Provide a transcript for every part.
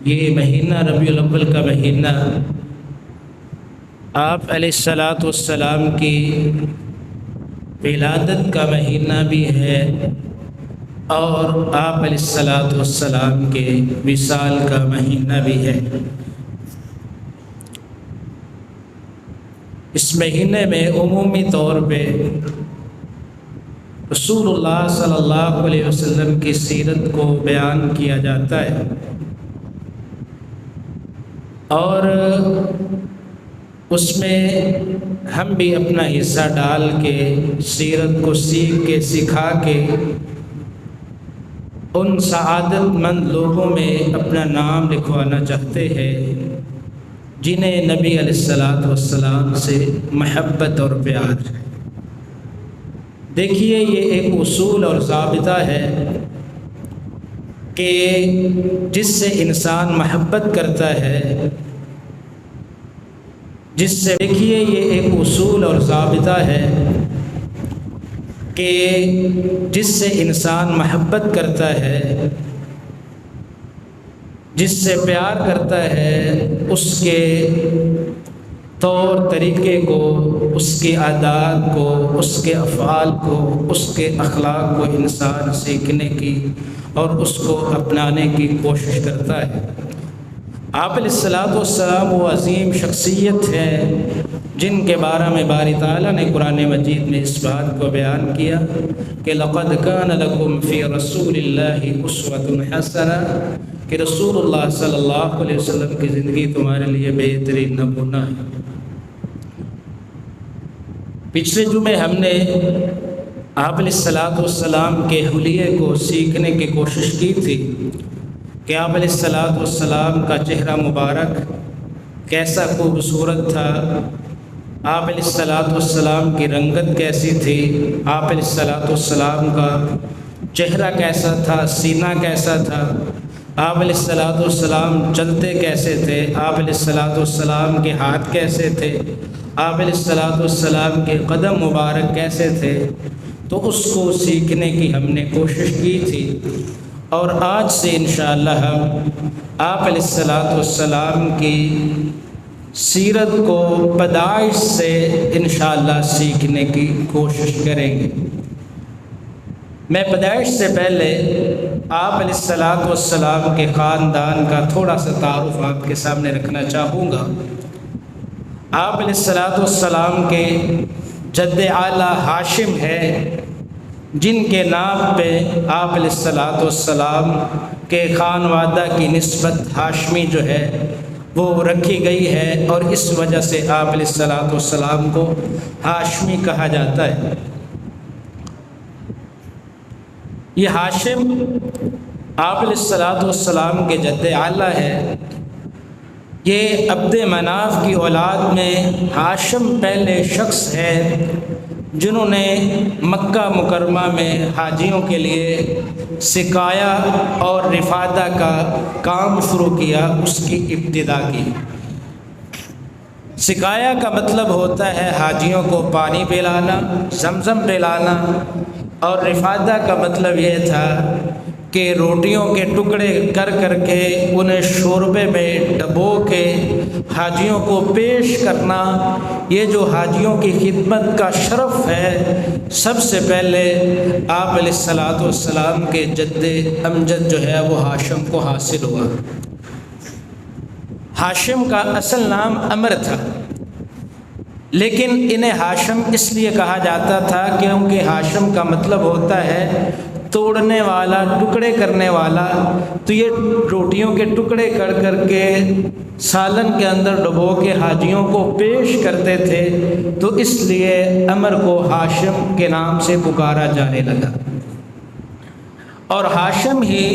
یہ مہینہ ربیع الاول کا مہینہ آپ علیہ الصلاۃ والسلام کی ولادت کا مہینہ بھی ہے اور آپ علیہ الصلاۃ والسلام کے وصال کا مہینہ بھی ہے۔ اس مہینے میں عمومی طور پہ رسول اللہ صلی اللہ علیہ وسلم کی سیرت کو بیان کیا جاتا ہے اور اس میں ہم بھی اپنا حصہ ڈال کے سیرت کو سیکھ کے سکھا کے ان سعادت مند لوگوں میں اپنا نام لکھوانا چاہتے ہیں جنہیں نبی علیہ الصلاۃ والسلام سے محبت اور پیار ہے۔ دیکھیے، یہ ایک اصول اور ضابطہ ہے کہ جس سے انسان محبت کرتا ہے، دیکھیے یہ ایک اصول اور ضابطہ ہے کہ جس سے انسان محبت کرتا ہے، جس سے پیار کرتا ہے، اس کے طور طریقے کو، اس کے عادات کو، اس کے افعال کو، اس کے اخلاق کو انسان سیکھنے کی اور اس کو اپنانے کی کوشش کرتا ہے۔ آپ علیہ الصلاۃ والسلام وہ عظیم شخصیت ہے جن کے بارے میں باری تعالیٰ نے قرآن مجید میں اس بات کو بیان کیا کہ لَقَدْ كَانَ لَكُمْ فِي رَسُولِ اللَّهِ أُسْوَةٌ حَسَنَةٌ، کہ رسول اللہ صلی اللہ علیہ وسلم کی زندگی تمہارے لیے بہترین نمونہ ہے۔ پچھلے جمعے ہم نے آپ علیہ الصلاۃ والسلام کے حلیے کو سیکھنے کی کوشش کی تھی کہ آپ علیہ الصلاۃ والسلام کا چہرہ مبارک کیسا خوبصورت تھا، آپ علیہ الصلاۃ والسلام کی رنگت کیسی تھی، آپ علیہ الصلاۃ والسلام کا چہرہ کیسا تھا، سینہ کیسا تھا، آپ علیہ الصلاۃ والسلام چلتے کیسے تھے، آپ علیہ الصلاۃ والسلام کے ہاتھ کیسے تھے، آپ علیہ الصلاۃ والسلام کے قدم مبارک کیسے تھے۔ تو اس کو سیکھنے کی ہم نے کوشش کی تھی اور آج سے انشاءاللہ ہم آپ علیہ الصلاۃ والسلام کی سیرت کو پیدائش سے انشاءاللہ سیکھنے کی کوشش کریں گے۔ میں پیدائش سے پہلے آپ علیہ الصلاۃ والسلام کے خاندان کا تھوڑا سا تعارف آپ کے سامنے رکھنا چاہوں گا۔ آپ علیہ الصلاۃ والسلام کے جد اعلیٰ ہاشم ہے، جن کے نام پہ آپ علیہ الصلاۃ والسلام کے خانوادہ کی نسبت ہاشمی جو ہے وہ رکھی گئی ہے اور اس وجہ سے آپ علیہ الصلاۃ والسلام کو ہاشمی کہا جاتا ہے۔ یہ ہاشم آپ علیہ الصلاۃ والسلام کے جد اعلیٰ ہے۔ یہ عبد مناف کی اولاد میں ہاشم پہلے شخص ہے جنہوں نے مکہ مکرمہ میں حاجیوں کے لیے سقایا اور رفادہ کا کام شروع کیا، اس کی ابتدا کی۔ سقایا کا مطلب ہوتا ہے حاجیوں کو پانی پلانا، زمزم پلانا، اور رفادہ کا مطلب یہ تھا کہ روٹیوں کے ٹکڑے کر کر کے انہیں شوربے میں ڈبو کے حاجیوں کو پیش کرنا۔ یہ جو حاجیوں کی خدمت کا شرف ہے، سب سے پہلے آپ علیہ الصلاۃ والسلام کے جد امجد جو ہے وہ ہاشم کو حاصل ہوا۔ ہاشم کا اصل نام عمر تھا، لیکن انہیں ہاشم اس لیے کہا جاتا تھا کیونکہ ہاشم کا مطلب ہوتا ہے توڑنے والا، ٹکڑے کرنے والا۔ تو یہ روٹیوں کے ٹکڑے کر کر کے سالن کے اندر ڈبو کے حاجیوں کو پیش کرتے تھے، تو اس لیے عمر کو ہاشم کے نام سے پکارا جانے لگا۔ اور ہاشم ہی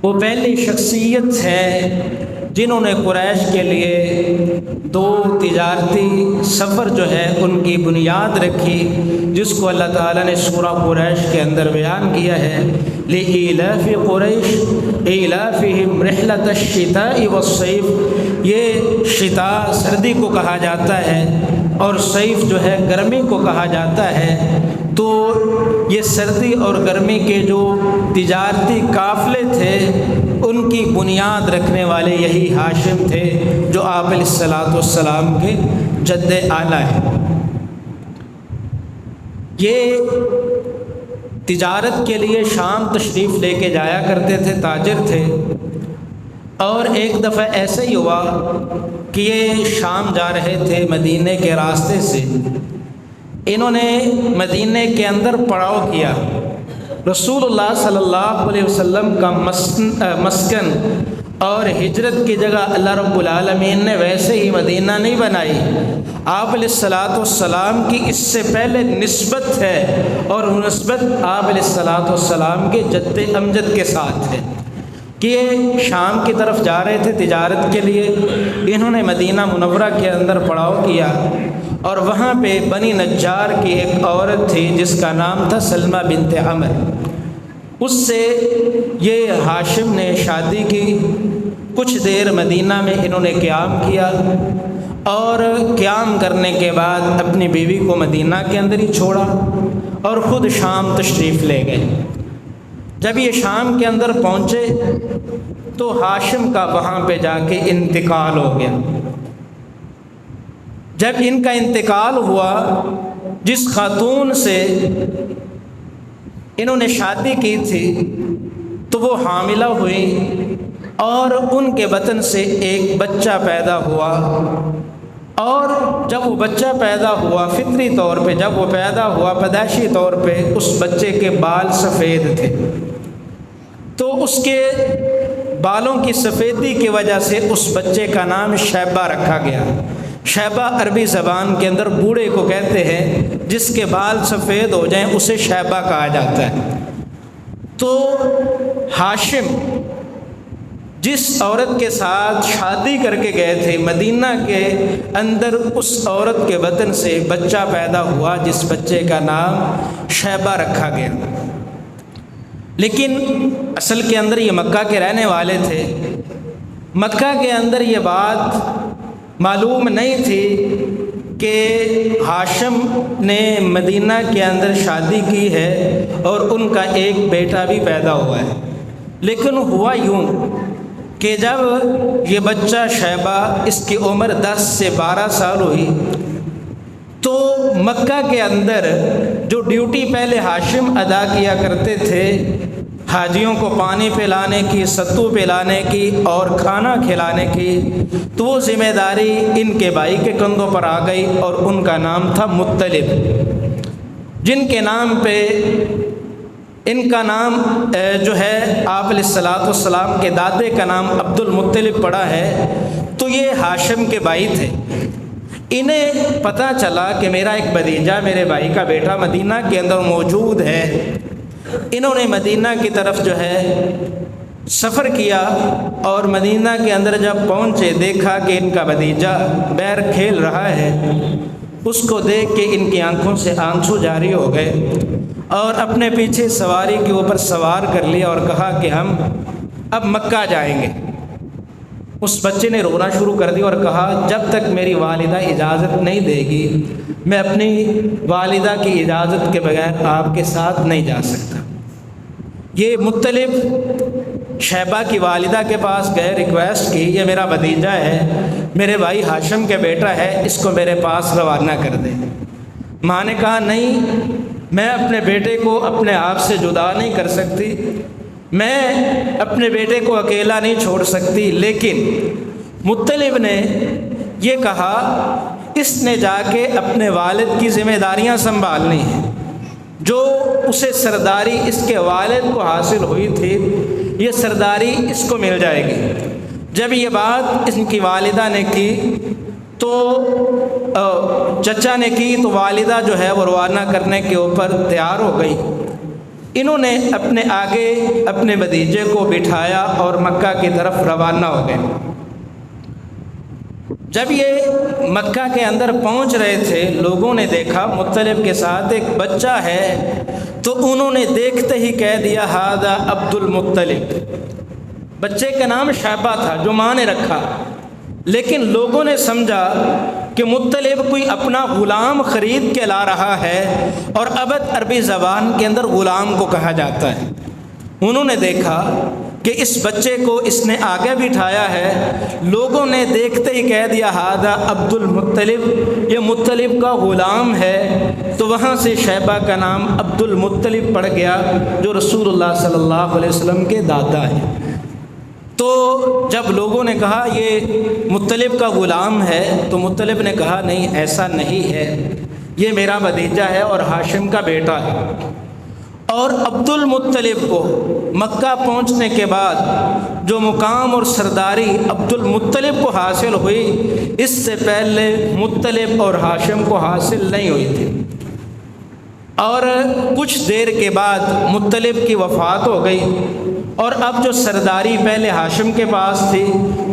وہ پہلی شخصیت ہے جنہوں نے قریش کے لیے 2 تجارتی سفر جو ہے ان کی بنیاد رکھی، جس کو اللہ تعالیٰ نے سورہ قریش کے اندر بیان کیا ہے۔ لِإِيلَافِ قُرَيْشٍ إِيلَافِهِمْ رِحْلَةَ الشِّتَاءِ وَالصَّيْفِ، یہ شتاء سردی کو کہا جاتا ہے، اور صیف جو ہے گرمی کو کہا جاتا ہے، تو یہ سردی اور گرمی کے جو تجارتی قافلے تھے ان کی بنیاد رکھنے والے یہی ہاشم تھے جو آپ علیہ الصلاۃ والسلام کے جد اعلیٰ ہیں۔ یہ تجارت کے لیے شام تشریف لے کے جایا کرتے تھے، تاجر تھے، اور ایک دفعہ ایسے ہی ہوا کہ یہ شام جا رہے تھے مدینے کے راستے سے، انہوں نے مدینے کے اندر پڑاؤ کیا۔ رسول اللہ صلی اللہ علیہ وسلم کا مسکن اور ہجرت کی جگہ اللہ رب العالمین نے ویسے ہی مدینہ نہیں بنائی، آپ علیہ الصلاۃ والسلام کی اس سے پہلے نسبت ہے، اور وہ نسبت آپ علیہ الصلاۃ والسلام کے جد امجد کے ساتھ ہے کہ یہ شام کی طرف جا رہے تھے تجارت کے لیے۔ انہوں نے مدینہ منورہ کے اندر پڑاؤ کیا، اور وہاں پہ بنی نجار کی ایک عورت تھی جس کا نام تھا سلمہ بنت عمر، اس سے یہ ہاشم نے شادی کی۔ کچھ دیر مدینہ میں انہوں نے قیام کیا، اور قیام کرنے کے بعد اپنی بیوی کو مدینہ کے اندر ہی چھوڑا اور خود شام تشریف لے گئے۔ جب یہ شام کے اندر پہنچے تو ہاشم کا وہاں پہ جا کے انتقال ہو گیا۔ جب ان کا انتقال ہوا، جس خاتون سے انہوں نے شادی کی تھی تو وہ حاملہ ہوئی، اور ان کے بطن سے ایک بچہ پیدا ہوا، اور جب وہ بچہ پیدا ہوا فطری طور پہ جب وہ پیدا ہوا پیدائشی طور پہ اس بچے کے بال سفید تھے، تو اس کے بالوں کی سفیدی کی وجہ سے اس بچے کا نام شیبہ رکھا گیا۔ شیبہ عربی زبان کے اندر بوڑھے کو کہتے ہیں، جس کے بال سفید ہو جائیں اسے شیبہ کہا جاتا ہے۔ تو ہاشم جس عورت کے ساتھ شادی کر کے گئے تھے مدینہ کے اندر، اس عورت کے بطن سے بچہ پیدا ہوا جس بچے کا نام شیبہ رکھا گیا۔ لیکن اصل کے اندر یہ مکہ کے رہنے والے تھے، مکہ کے اندر یہ بات معلوم نہیں تھی کہ ہاشم نے مدینہ کے اندر شادی کی ہے اور ان کا ایک بیٹا بھی پیدا ہوا ہے۔ لیکن ہوا یوں کہ جب یہ بچہ شیبہ، اس کی عمر 10 سے 12 سال ہوئی، تو مکہ کے اندر جو ڈیوٹی پہلے ہاشم ادا کیا کرتے تھے، حاجیوں کو پانی پلانے کی، ستو پلانے کی اور کھانا کھلانے کی، تو وہ ذمہ داری ان کے بھائی کے کندھوں پر آ گئی، اور ان کا نام تھا مطلب، جن کے نام پہ ان کا نام جو ہے آپ علیہ الصلاۃ والسلام کے دادے کا نام عبد المطلب پڑا ہے۔ تو یہ ہاشم کے بھائی تھے۔ انہیں پتہ چلا کہ میرا ایک بھتیجا، میرے بھائی کا بیٹا مدینہ کے اندر موجود ہے۔ انہوں نے مدینہ کی طرف جو ہے سفر کیا، اور مدینہ کے اندر جب پہنچے دیکھا کہ ان کا بھتیجا بیر کھیل رہا ہے۔ اس کو دیکھ کے ان کی آنکھوں سے آنسو جاری ہو گئے، اور اپنے پیچھے سواری کے اوپر سوار کر لیا اور کہا کہ ہم اب مکہ جائیں گے۔ اس بچے نے رونا شروع کر دیا اور کہا جب تک میری والدہ اجازت نہیں دے گی میں اپنی والدہ کی اجازت کے بغیر آپ کے ساتھ نہیں جا سکتا۔ یہ مطلب شیبہ کی والدہ کے پاس گئے، ریکویسٹ کی، یہ میرا بھتیجا ہے، میرے بھائی ہاشم کے بیٹا ہے، اس کو میرے پاس روانہ کر دیں۔ ماں نے کہا نہیں، میں اپنے بیٹے کو اپنے آپ سے جدا نہیں کر سکتی، میں اپنے بیٹے کو اکیلا نہیں چھوڑ سکتی۔ لیکن مطلب نے یہ کہا اس نے جا کے اپنے والد کی ذمہ داریاں سنبھالنی ہیں، جو اسے سرداری اس کے والد کو حاصل ہوئی تھی، یہ سرداری اس کو مل جائے گی۔ جب یہ بات اس کی والدہ نے کی تو چچا نے کی تو والدہ جو ہے وہ روانہ کرنے کے اوپر تیار ہو گئی۔ انہوں نے اپنے آگے اپنے بھتیجے کو بٹھایا اور مکہ کی طرف روانہ ہو گئے۔ جب یہ مکہ کے اندر پہنچ رہے تھے، لوگوں نے دیکھا مطلب کے ساتھ ایک بچہ ہے، تو انہوں نے دیکھتے ہی کہہ دیا ہذا عبد المطلب۔ بچے کا نام شیبہ تھا جو ماں نے رکھا، لیکن لوگوں نے سمجھا کہ مطلب کوئی اپنا غلام خرید کے لا رہا ہے، اور عبد عربی زبان کے اندر غلام کو کہا جاتا ہے۔ انہوں نے دیکھا کہ اس بچے کو اس نے آگے بٹھایا ہے، لوگوں نے دیکھتے ہی کہہ دیا ہذا عبد المطلب، یہ مطلب کا غلام ہے، تو وہاں سے شیبہ کا نام عبد المطلب پڑ گیا، جو رسول اللہ صلی اللہ علیہ وسلم کے دادا ہیں۔ تو جب لوگوں نے کہا یہ مطلب کا غلام ہے، تو مطلب نے کہا نہیں ایسا نہیں ہے، یہ میرا بھتیجا ہے اور ہاشم کا بیٹا ہے۔ اور عبد المطلب کو مکہ پہنچنے کے بعد جو مقام اور سرداری عبد المطلب کو حاصل ہوئی، اس سے پہلے مطلب اور ہاشم کو حاصل نہیں ہوئی تھی۔ اور کچھ دیر کے بعد مطلب کی وفات ہو گئی، اور اب جو سرداری پہلے ہاشم کے پاس تھی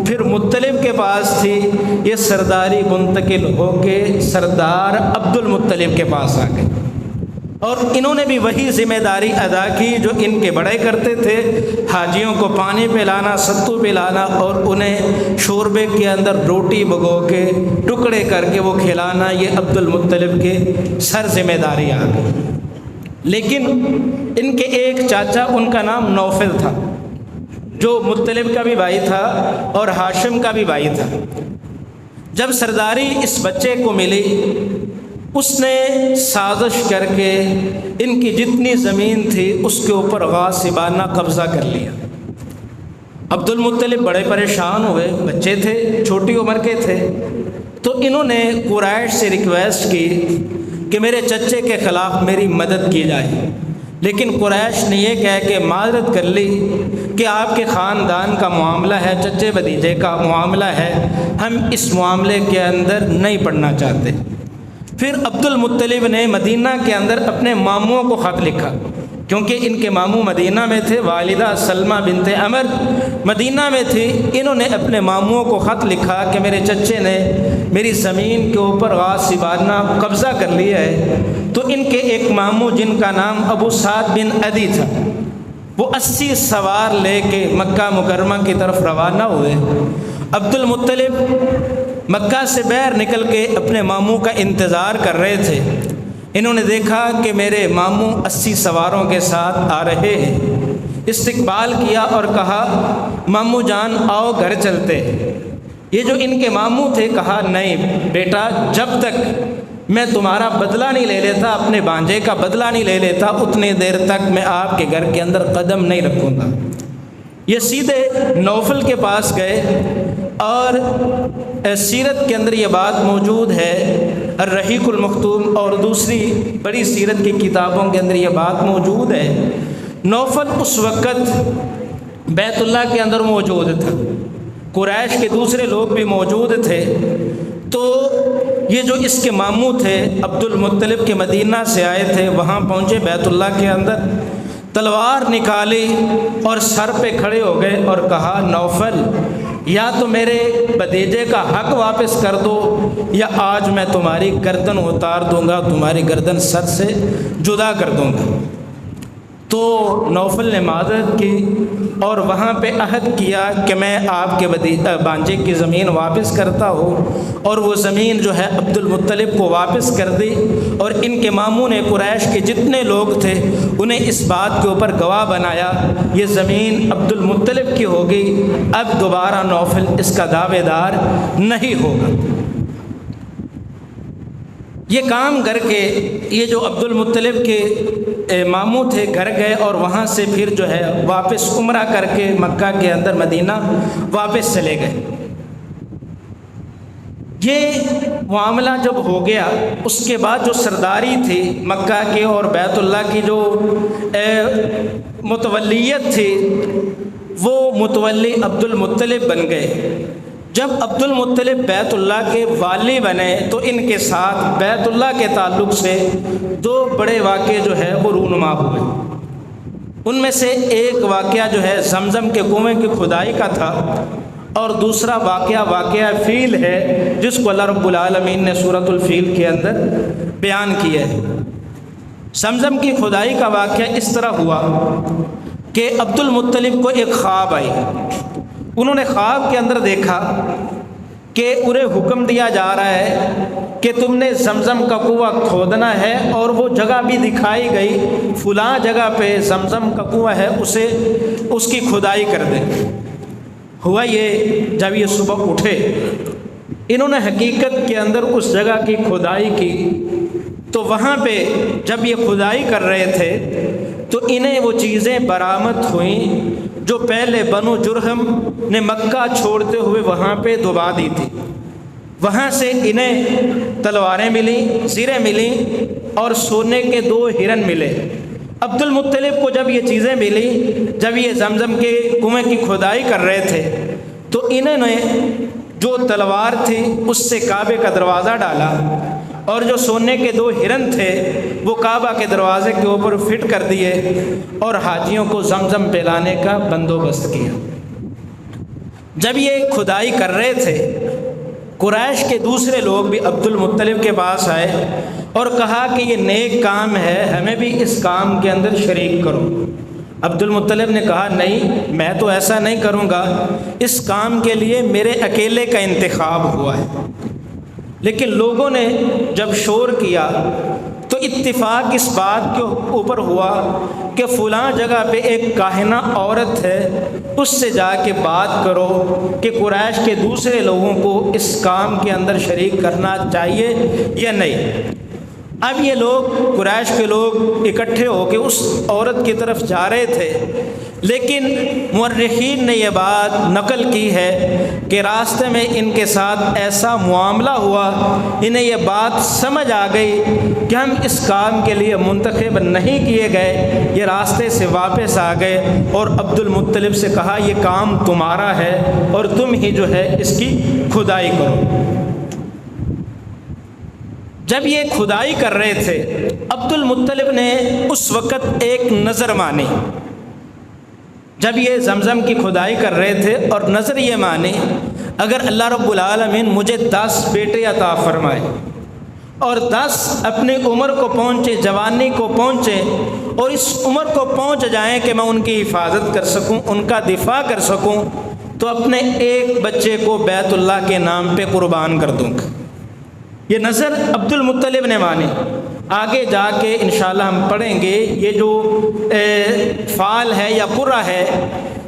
پھر مطلب کے پاس تھی، یہ سرداری منتقل ہو کے سردار عبد المطلب کے پاس آ گئی، اور انہوں نے بھی وہی ذمہ داری ادا کی جو ان کے بڑے کرتے تھے، حاجیوں کو پانی پلانا، ستو پلانا، اور انہیں شوربے کے اندر روٹی بھگو کے ٹکڑے کر کے وہ کھلانا، یہ عبد المطلب کے سر ذمہ داری آ گئی۔ لیکن ان کے ایک چاچا، ان کا نام نوفل تھا، جو مطلب کا بھی بھائی تھا اور ہاشم کا بھی بھائی تھا۔ جب سرداری اس بچے کو ملی، اس نے سازش کر کے ان کی جتنی زمین تھی اس کے اوپر غاصبانہ قبضہ کر لیا۔ عبد المطلب بڑے پریشان ہوئے، بچے تھے، چھوٹی عمر کے تھے، تو انہوں نے قریش سے ریکویسٹ کی کہ میرے چچے کے خلاف میری مدد کی جائے، لیکن قریش نے یہ کہہ کے معذرت کر لی کہ آپ کے خاندان کا معاملہ ہے، چچے بھتیجے کا معاملہ ہے، ہم اس معاملے کے اندر نہیں پڑنا چاہتے۔ پھر عبد المطلب نے مدینہ کے اندر اپنے ماموں کو خط لکھا، کیونکہ ان کے ماموں مدینہ میں تھے، والدہ سلمہ بنت عمر مدینہ میں تھی۔ انہوں نے اپنے ماموں کو خط لکھا کہ میرے چچے نے میری زمین کے اوپر غاصبانہ قبضہ کر لیا ہے۔ تو ان کے ایک ماموں جن کا نام ابو سعد بن عدی تھا، وہ 80 سوار لے کے مکہ مکرمہ کی طرف روانہ ہوئے۔ عبد المطلب مکہ سے باہر نکل کے اپنے ماموں کا انتظار کر رہے تھے۔ انہوں نے دیکھا کہ میرے ماموں 80 سواروں کے ساتھ آ رہے ہیں، استقبال کیا اور کہا ماموں جان آؤ گھر چلتے۔ یہ جو ان کے ماموں تھے کہا نہیں بیٹا، جب تک میں تمہارا بدلہ نہیں لے لیتا، اپنے بانجے کا بدلہ نہیں لے لیتا، اتنی دیر تک میں آپ کے گھر کے اندر قدم نہیں رکھوں گا۔ یہ سیدھے نوفل کے پاس گئے، اور سیرت کے اندر یہ بات موجود ہے، الرحیق المختوم اور دوسری بڑی سیرت کی کتابوں کے اندر یہ بات موجود ہے، نوفل اس وقت بیت اللہ کے اندر موجود تھا، قریش کے دوسرے لوگ بھی موجود تھے۔ تو یہ جو اس کے ماموں تھے عبد المطلب کے مدینہ سے آئے تھے، وہاں پہنچے بیت اللہ کے اندر، تلوار نکالی اور سر پہ کھڑے ہو گئے اور کہا نوفل یا تو میرے بھتیجے کا حق واپس کر دو، یا آج میں تمہاری گردن اتار دوں گا، تمہاری گردن سر سے جدا کر دوں گا۔ تو نوفل نے معذرت کی اور وہاں پہ عہد کیا کہ میں آپ کے بانجے کی زمین واپس کرتا ہوں، اور وہ زمین جو ہے عبد المطلب کو واپس کر دی۔ اور ان کے ماموں نے قریش کے جتنے لوگ تھے انہیں اس بات کے اوپر گواہ بنایا، یہ زمین عبد المطلب کی ہوگی، اب دوبارہ نوفل اس کا دعوے دار نہیں ہوگا۔ یہ کام کر کے یہ جو عبد المطلب کے ماموں تھے گھر گئے، اور وہاں سے پھر جو ہے واپس عمرہ کر کے مکہ کے اندر مدینہ واپس چلے گئے۔ یہ معاملہ جب ہو گیا، اس کے بعد جو سرداری تھی مکہ کے اور بیت اللہ کی جو متولیت تھی، وہ متولی عبد المطلب بن گئے۔ جب عبد المطلب بیت اللہ کے والی بنے تو ان کے ساتھ بیت اللہ کے تعلق سے دو بڑے واقعے جو ہے وہ رونما ہوئے۔ ان میں سے ایک واقعہ جو ہے زمزم کے کنویں کی کھدائی کا تھا، اور دوسرا واقعہ فیل ہے، جس کو اللہ رب العالمین نے سورۃ الفیل کے اندر بیان کیا ہے۔ زمزم کی کھدائی کا واقعہ اس طرح ہوا کہ عبد المطلب کو ایک خواب آئی۔ انہوں نے خواب کے اندر دیکھا کہ کہ انہیں حکم دیا جا رہا ہے کہ تم نے زمزم کا کنواں کھودنا ہے، اور وہ جگہ بھی دکھائی گئی، فلاں جگہ پہ زمزم کا کنواں ہے، اس کی کھدائی کر دیں۔ ہوا یہ، جب یہ صبح اٹھے انہوں نے حقیقت کے اندر اس جگہ کی کھدائی کی، تو وہاں پہ جب یہ کھدائی کر رہے تھے تو انہیں وہ چیزیں برآمد ہوئیں جو پہلے بنو جرہم نے مکہ چھوڑتے ہوئے وہاں پہ دبا دی تھی۔ وہاں سے انہیں تلواریں ملیں، زریں ملیں، اور سونے کے 2 ہرن ملے۔ عبد المطلب کو جب یہ چیزیں ملیں، جب یہ زمزم کے کنویں کی کھدائی کر رہے تھے، تو انہوں نے جو تلوار تھی اس سے کعبے کا دروازہ ڈالا، اور جو سونے کے 2 ہرن تھے وہ کعبہ کے دروازے کے اوپر فٹ کر دیے، اور حاجیوں کو زمزم پلانے کا بندوبست کیا۔ جب یہ کھدائی کر رہے تھے، قریش کے دوسرے لوگ بھی عبد المطلب کے پاس آئے اور کہا کہ یہ نیک کام ہے، ہمیں بھی اس کام کے اندر شریک کرو۔ عبد المطلب نے کہا نہیں، میں تو ایسا نہیں کروں گا، اس کام کے لیے میرے اکیلے کا انتخاب ہوا ہے۔ لیکن لوگوں نے جب شور کیا تو اتفاق اس بات کے اوپر ہوا کہ فلاں جگہ پہ ایک کاہنہ عورت ہے، اس سے جا کے بات کرو کہ قریش کے دوسرے لوگوں کو اس کام کے اندر شریک کرنا چاہیے یا نہیں۔ اب یہ لوگ، قریش کے لوگ اکٹھے ہو کے اس عورت کی طرف جا رہے تھے، لیکن مورخین نے یہ بات نقل کی ہے کہ راستے میں ان کے ساتھ ایسا معاملہ ہوا، انہیں یہ بات سمجھ آ گئی کہ ہم اس کام کے لیے منتخب نہیں کیے گئے، یہ راستے سے واپس آ گئے اور عبد المطلب سے کہا یہ کام تمہارا ہے اور تم ہی جو ہے اس کی کھدائی کرو۔ جب یہ کھدائی کر رہے تھے، عبد المطلب نے اس وقت ایک نظر مانی۔ جب یہ زمزم کی کھدائی کر رہے تھے اور نظر یہ مانی، اگر اللہ رب العالمین مجھے 10 بیٹے عطا فرمائے اور 10 اپنی عمر کو پہنچے، جوانی کو پہنچے، اور اس عمر کو پہنچ جائیں کہ میں ان کی حفاظت کر سکوں، ان کا دفاع کر سکوں، تو اپنے ایک بچے کو بیت اللہ کے نام پہ قربان کر دوں گا۔ یہ نظر عبد المطلب نے مانی۔ آگے جا کے انشاءاللہ ہم پڑھیں گے یہ جو فعال ہے یا قرہ ہے،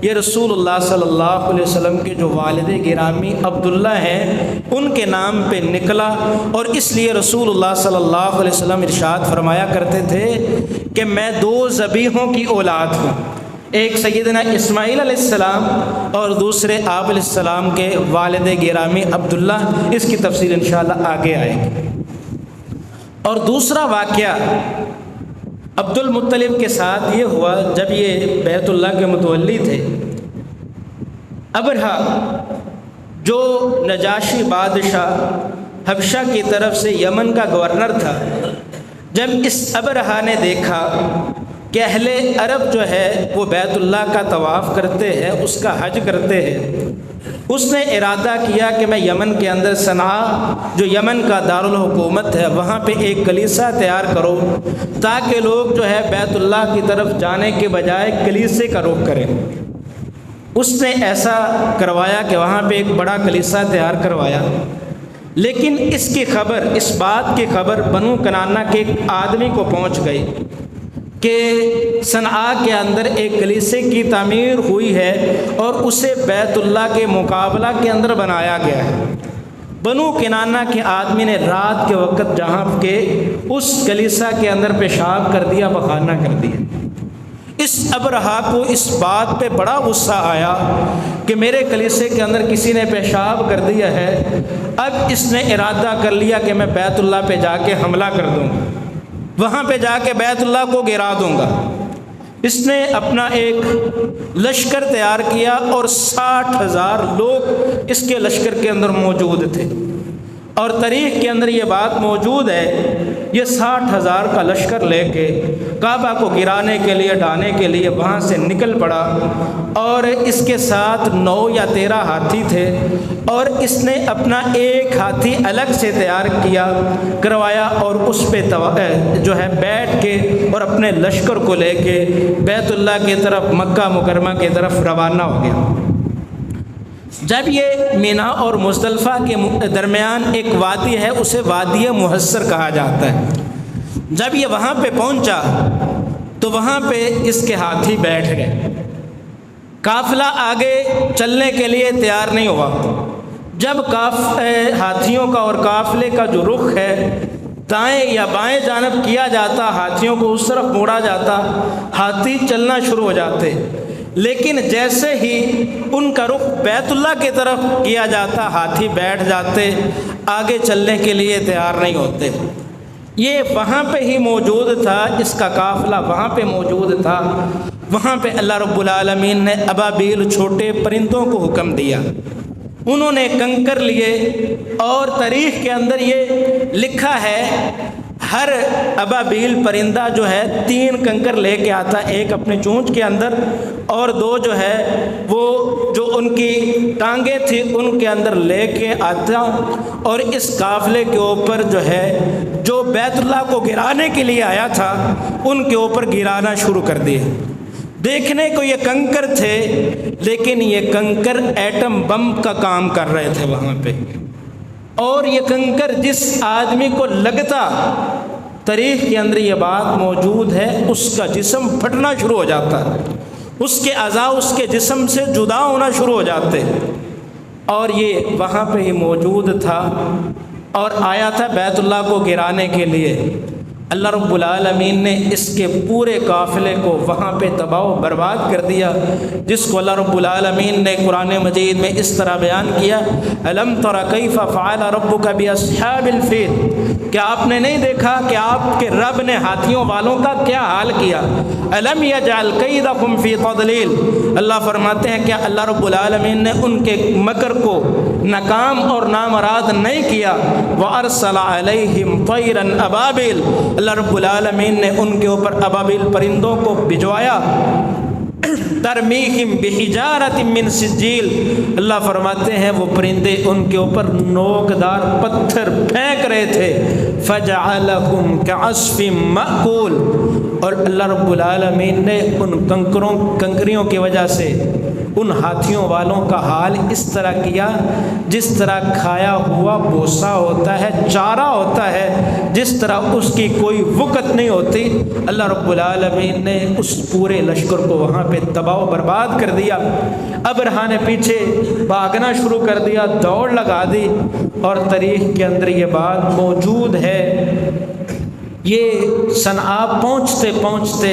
یہ رسول اللہ صلی اللہ علیہ وسلم کے جو والد گرامی عبداللہ ہیں ان کے نام پہ نکلا، اور اس لیے رسول اللہ صلی اللہ علیہ وسلم ارشاد فرمایا کرتے تھے کہ میں 2 ذبیحوں کی اولاد ہوں، ایک سیدنا اسماعیل علیہ السلام اور دوسرے آپ علیہ السلام کے والد گرامی عبداللہ۔ اس کی تفصیل انشاءاللہ آگے آئے گی۔ اور دوسرا واقعہ عبد المطلب کے ساتھ یہ ہوا، جب یہ بیت اللہ کے متولی تھے، ابرہہ جو نجاشی بادشاہ حبشہ کی طرف سے یمن کا گورنر تھا، جب اس ابرہہ نے دیکھا کہ اہل عرب جو ہے وہ بیت اللہ کا طواف کرتے ہیں، اس کا حج کرتے ہیں، اس نے ارادہ کیا کہ میں یمن کے اندر صنعاء جو یمن کا دارالحکومت ہے وہاں پہ ایک کلیسا تیار کرو تاکہ لوگ جو ہے بیت اللہ کی طرف جانے کے بجائے کلیسے کا رخ کریں۔ اس نے ایسا کروایا کہ وہاں پہ ایک بڑا کلیسا تیار کروایا، لیکن اس کی خبر، اس بات کی خبر بنو کنانہ کے ایک آدمی کو پہنچ گئی کہ صنعاء کے اندر ایک کلیسے کی تعمیر ہوئی ہے اور اسے بیت اللہ کے مقابلہ کے اندر بنایا گیا ہے۔ بنو کنانہ کے آدمی نے رات کے وقت جہاں کے اس کلیسا کے اندر پیشاب کر دیا، پخانہ کر دیا۔ اس ابرہہ کو اس بات پہ بڑا غصہ آیا کہ میرے کلیسے کے اندر کسی نے پیشاب کر دیا ہے۔ اب اس نے ارادہ کر لیا کہ میں بیت اللہ پہ جا کے حملہ کر دوں گا، وہاں پہ جا کے بیت اللہ کو گرا دوں گا۔ اس نے اپنا ایک لشکر تیار کیا اور 60,000 لوگ اس کے لشکر کے اندر موجود تھے، اور تاریخ کے اندر یہ بات موجود ہے، یہ 60,000 کا لشکر لے کے کعبہ کو گرانے کے لیے، ڈھانے کے لیے وہاں سے نکل پڑا، اور اس کے ساتھ 9 یا 13 ہاتھی تھے، اور اس نے اپنا ایک ہاتھی الگ سے تیار کروایا اور اس پہ جو ہے بیٹھ کے اور اپنے لشکر کو لے کے بیت اللہ کی طرف، مکہ مکرمہ کی طرف روانہ ہو گیا۔ جب یہ مینا اور مزدلفہ کے درمیان ایک وادی ہے، اسے وادی محصر کہا جاتا ہے۔ جب یہ وہاں پہ پہنچا تو وہاں پہ اس کے ہاتھی بیٹھ گئے۔ قافلہ آگے چلنے کے لیے تیار نہیں ہوا۔ جب ہاتھیوں کا اور قافلے کا جو رخ ہے دائیں یا بائیں جانب کیا جاتا، ہاتھیوں کو اس طرف موڑا جاتا، ہاتھی چلنا شروع ہو جاتے، لیکن جیسے ہی ان کا رخ بیت اللہ کی طرف کیا جاتا ہاتھی بیٹھ جاتے، آگے چلنے کے لیے تیار نہیں ہوتے۔ یہ وہاں پہ ہی موجود تھا، اس کا قافلہ وہاں پہ موجود تھا۔ وہاں پہ اللہ رب العالمین نے ابابیل چھوٹے پرندوں کو حکم دیا، انہوں نے کنکر لیے، اور تاریخ کے اندر یہ لکھا ہے ہر ابابیل پرندہ جو ہے 3 کنکر لے کے آتا، ایک اپنے چونچ کے اندر اور 2 جو ہے وہ جو ان کی ٹانگیں تھی ان کے اندر لے کے آتا، اور اس قافلے کے اوپر جو ہے جو بیت اللہ کو گرانے کے لیے آیا تھا ان کے اوپر گرانا شروع کر دیے۔ دیکھنے کو یہ کنکر تھے، لیکن یہ کنکر ایٹم بم کا کام کر رہے تھے وہاں پہ، اور یہ کنکر جس آدمی کو لگتا، تاریخ کے اندر یہ بات موجود ہے، اس کا جسم پھٹنا شروع ہو جاتا، اس کے اعضاء اس کے جسم سے جدا ہونا شروع ہو جاتے، اور یہ وہاں پہ ہی موجود تھا اور آیا تھا بیت اللہ کو گرانے کے لیے۔ اللہ رب العالمین نے اس کے پورے قافلے کو وہاں پہ تباہ و برباد کر دیا، جس کو اللہ رب العالمین نے قرآن مجید میں اس طرح بیان کیا، الم تر کیف فعل ربک باصحاب الفیل، کیا آپ نے نہیں دیکھا کہ آپ کے رب نے ہاتھیوں والوں کا کیا حال کیا، الم یجعل کیدہم فی تضلیل، اللہ فرماتے ہیں کیا اللہ رب العالمین نے ان کے مکر کو ناکام اور نامراد نہیں کیا، وارسل علیہم طیرا ابابیل، اللہ رب العالمین نے ان کے اوپر ابابیل پرندوں کو بھجوایا، ترمیہم بحجارۃ من سجیل، اللہ فرماتے ہیں وہ پرندے ان کے اوپر نوکدار پتھر پھینک رہے تھے، فجعلہم کعصف مأکول، اور اللہ رب العالمین نے ان کنکریوں کی وجہ سے ان ہاتھیوں والوں کا حال اس طرح کیا جس طرح کھایا ہوا بوسا ہوتا ہے، چارہ ہوتا ہے، جس طرح اس کی کوئی وقت نہیں ہوتی۔ اللہ رب العالمین نے اس پورے لشکر کو وہاں پہ تباہ و برباد کر دیا۔ ابرہا نے پیچھے بھاگنا شروع کر دیا، دوڑ لگا دی، اور تاریخ کے اندر یہ بات موجود ہے، یہ صنعاء پہنچتے پہنچتے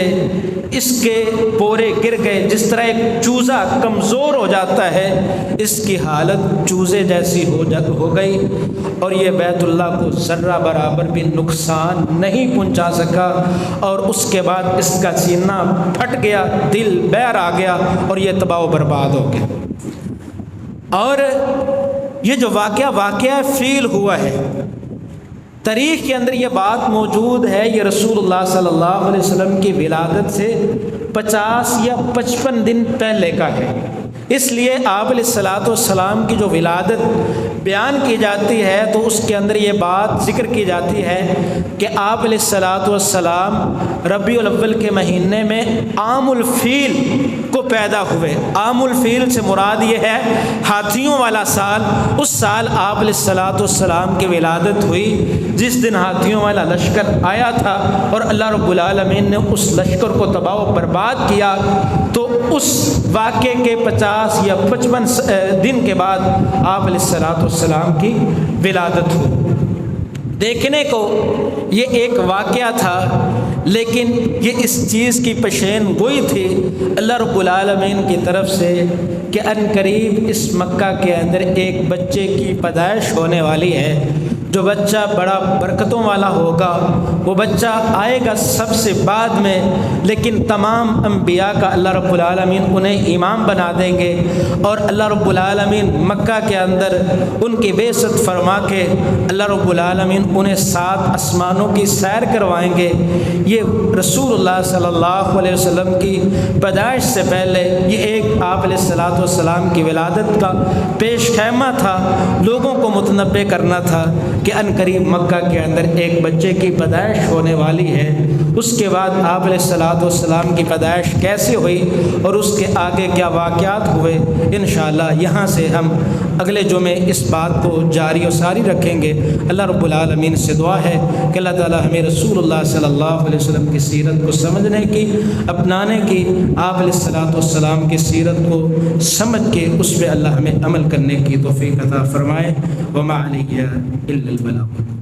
اس کے پورے گر گئے، جس طرح ایک چوزا کمزور ہو جاتا ہے اس کی حالت چوزے جیسی ہو گئی، اور یہ بیت اللہ کو ذرہ برابر بھی نقصان نہیں پہنچا سکا، اور اس کے بعد اس کا سینہ پھٹ گیا، دل بہر آ گیا، اور یہ تباہ و برباد ہو گیا۔ اور یہ جو واقعہ فیل ہوا ہے، تاریخ کے اندر یہ بات موجود ہے، یہ رسول اللہ صلی اللہ علیہ وسلم کی ولادت سے 50 یا 55 دن پہلے کا ہے، اس لیے آپ علیہ الصلوۃ والسلام کی جو ولادت بیان کی جاتی ہے تو اس کے اندر یہ بات ذکر کی جاتی ہے کہ آپ علیہ الصلوۃ والسلام ربیع الاول کے مہینے میں عام الفیل کو پیدا ہوئے۔ عام الفیل سے مراد یہ ہے ہاتھیوں والا سال، اس سال آپ علیہ الصلوۃ والسلام کی ولادت ہوئی، جس دن ہاتھیوں والا لشکر آیا تھا اور اللہ رب العالمین نے اس لشکر کو تباہ و برباد کیا۔ تو اس واقعے کے 50 یا 55 دن کے بعد آپ علیہ الصلوۃ والسلام کی ولادت ہوئی۔ دیکھنے کو یہ ایک واقعہ تھا، لیکن یہ اس چیز کی پیشین گوئی تھی اللہ رب العالمین کی طرف سے کہ ان قریب اس مکہ کے اندر ایک بچے کی پیدائش ہونے والی ہے، جو بچہ بڑا برکتوں والا ہوگا، وہ بچہ آئے گا سب سے بعد میں، لیکن تمام انبیاء کا اللہ رب العالمین انہیں امام بنا دیں گے، اور اللہ رب العالمین مکہ کے اندر ان کی بعثت فرما کے اللہ رب العالمین انہیں 7 آسمانوں کی سیر کروائیں گے۔ یہ رسول اللہ صلی اللہ علیہ وسلم کی پیدائش سے پہلے یہ ایک آپ علیہ الصلوۃ والسلام کی ولادت کا پیش خیمہ تھا، لوگوں کو متنبہ کرنا تھا۔ کہ ان قریب مکہ کے اندر ایک بچے کی پیدائش ہونے والی ہے، اس کے بعد آپ علیہ الصلوۃ والسلام کی پیدائش کیسے ہوئی اور اس کے آگے کیا واقعات ہوئے، انشاءاللہ یہاں سے ہم اگلے جمعے اس بات کو جاری و ساری رکھیں گے۔ اللہ رب العالمین سے دعا ہے کہ اللہ تعالی ہمیں رسول اللہ صلی اللہ علیہ وسلم کی سیرت کو سمجھنے کی، اپنانے کی، آپ علیہ الصلوۃ والسلام کی سیرت کو سمجھ کے اس پہ اللہ ہمیں عمل کرنے کی توفیق عطا فرمائے۔ وما علیہ الا البلاغ۔